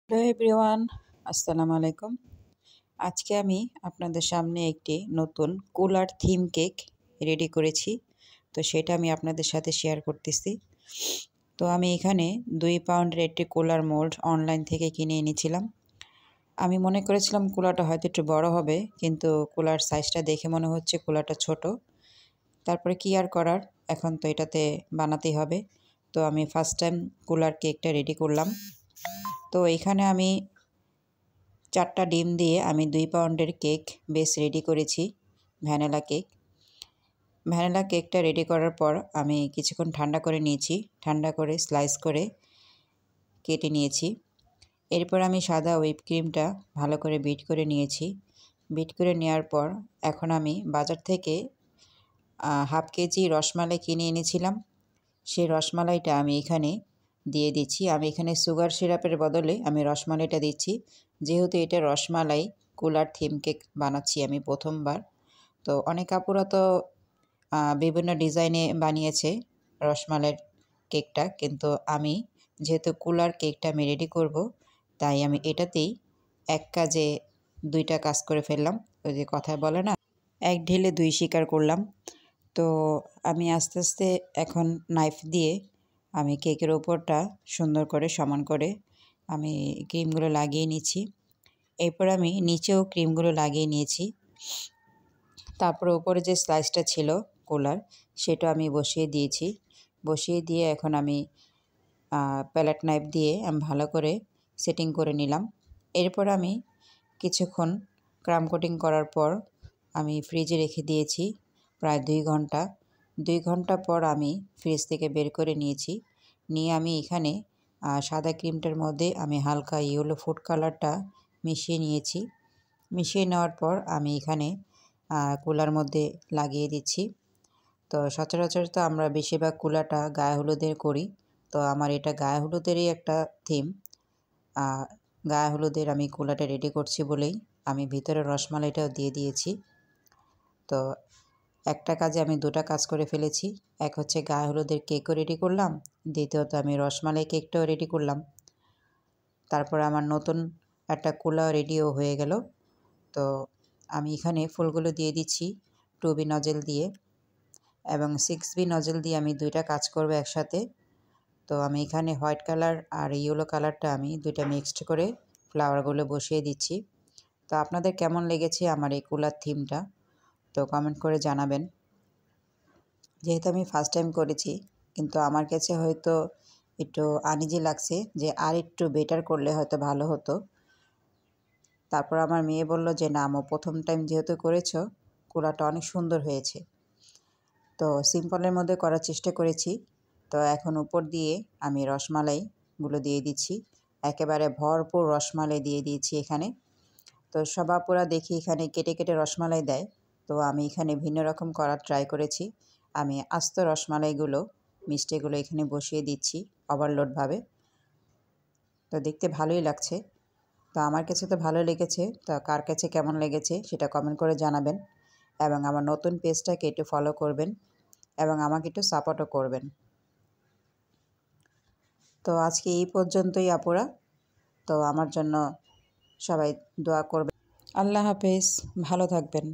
Hello everyone, আসসালামু আলাইকুম। আজকে আমি আপনাদের সামনে একটি নতুন কুলার থিম কেক রেডি করেছি। তো সেটা আমি আপনাদের সাথে শেয়ার করতেছি। তো আমি এখানে 2 পাউন্ডের একটি কুলার মোল্ড অনলাইন থেকে কিনে এনেছিলাম। আমি মনে করেছিলাম কুলারটা হয়তো একটু বড় হবে, কিন্তু কুলার সাইজটা দেখে মনে হচ্ছে কুলারটা ছোট। তারপরে কি আর করার, এখন তো এটাতে বানাতেই হবে। তো আমি ফার্স্ট টাইম কুলার কেকটা রেডি করলাম। তো এখানে আমি 4টা ডিম দিয়ে আমি 2 পাউন্ডের কেক বেস রেডি করেছি, ভ্যানিলা কেক। ভ্যানিলা কেকটা রেডি করার পর আমি কিছুক্ষণ ঠান্ডা করে নিয়েছি। ঠান্ডা করে স্লাইস করে কেটে নিয়েছি। এরপর আমি সাদা হুইপ ক্রিমটা ভালো করে বিট করে নিয়েছি। বিট করে নেওয়ার পর এখন আমি বাজার থেকে হাফ কেজি রসমালাই কিনে এনেছিলাম। সেই রসমালাইটা আমি এখানে দিয়ে দিচ্ছি। আমি এখানে সুগার সিরাপের বদলে আমি রসমালাইটা দিচ্ছি, যেহেতু এটা রসমালাই কুলার থিম কেক বানাচ্ছি আমি প্রথমবার। তো অনেক আপুরা তো বিভিন্ন ডিজাইনে বানিয়েছে রসমালাইয়ের কেকটা, কিন্তু আমি যেহেতু কুলার কেকটা আমি রেডি করব, তাই আমি এটাতেই এক কাজে 2টা কাজ করে ফেললাম। ওই যে কথায় বলে না, এক ঢিলে 2 শিকার করলাম। তো আমি আস্তে আস্তে এখন নাইফ দিয়ে আমি কেকের ওপরটা সুন্দর করে সমান করে আমি ক্রিমগুলো লাগিয়ে নিচ্ছি। এরপর আমি নিচেও ক্রিমগুলো লাগিয়ে নিয়েছি। তারপর ওপরে যে স্লাইসটা ছিল কুলার, সেটা আমি বসিয়ে দিয়েছি। বসিয়ে দিয়ে এখন আমি প্যালেট নাইফ দিয়ে আমি ভালো করে সেটিং করে নিলাম। এরপর আমি কিছুক্ষণ ক্রাম কোটিং করার পর আমি ফ্রিজে রেখে দিয়েছি প্রায় 2 ঘন্টা। 2 ঘন্টা পর আমি ফ্রিজ থেকে বের করে নিয়েছি। নিয়ে আমি এখানে সাদা ক্রিমটার মধ্যে আমি হালকা ইয়েলো ফুড কালারটা মিশিয়ে নিয়েছি। মিশিয়ে নেওয়ার পর আমি এখানে কুলার মধ্যে লাগিয়ে দিচ্ছি। তো সচরাচর তো আমরা বেশিরভাগ কুলাটা গায়ে হলুদের করি। তো আমার এটা গায়ে হলুদেরই একটা থিম। গায়ে হলুদের আমি কুলাটা রেডি করছি বলেই আমি ভিতরে রসমালাইটাও দিয়ে দিয়েছি। তো একটা কাজে আমি 2টা কাজ করে ফেলেছি। এক হচ্ছে গায়ে হলুদের কেকও রেডি করলাম, দ্বিতীয়ত আমি রসমালাই কেকটাও রেডি করলাম। তারপর আমার নতুন একটা কুলা রেডিও হয়ে গেল। তো আমি এখানে ফুলগুলো দিয়ে দিচ্ছি 2B নজেল দিয়ে, এবং 6B নজেল দিয়ে আমি 2টা কাজ করব একসাথে। তো আমি এখানে হোয়াইট কালার আর ইয়েলো কালারটা আমি 2টা মিক্সড করে ফ্লাওয়ারগুলো বসিয়ে দিচ্ছি। তো আপনাদের কেমন লেগেছে আমার এই কুলার থিমটা, তো কমেন্ট করে জানাবেন। যেহেতু আমি ফার্স্ট টাইম করেছি, কিন্তু আমার কাছে হয়তো একটু আনইজি লাগছে যে আর একটু বেটার করলে হয়তো ভালো হতো। তারপর আমার মেয়ে বলল যে না, আম্মু প্রথম টাইম যেহেতু করেছো, কুলাটা অনেক সুন্দর হয়েছে। তো সিম্পলের মধ্যে করার চেষ্টা করেছি। তো এখন উপর দিয়ে আমি রসমালাইগুলো দিয়ে দিচ্ছি। একেবারে ভরপুর রসমালাই দিয়ে দিয়েছি এখানে। তো সব আপুরা দেখি এখানে কেটে কেটে রসমালাই দেয়। তো আমি এখানে ভিন্ন রকম করার ট্রাই করেছি। আমি আস্ত রসমালাইগুলো মিষ্টিগুলো এখানে বসিয়ে দিচ্ছি ওভারলোডভাবে। তো দেখতে ভালোই লাগছে। তো আমার কাছে তো ভালো লেগেছে। তো কার কাছে কেমন লেগেছে সেটা কমেন্ট করে জানাবেন, এবং আমার নতুন পেজটাকে একটু ফলো করবেন এবং আমাকে একটু সাপোর্টও করবেন। তো আজকে এই পর্যন্তই আপুরা। তো আমার জন্য সবাই দোয়া করবেন। আল্লাহ হাফেজ, ভালো থাকবেন।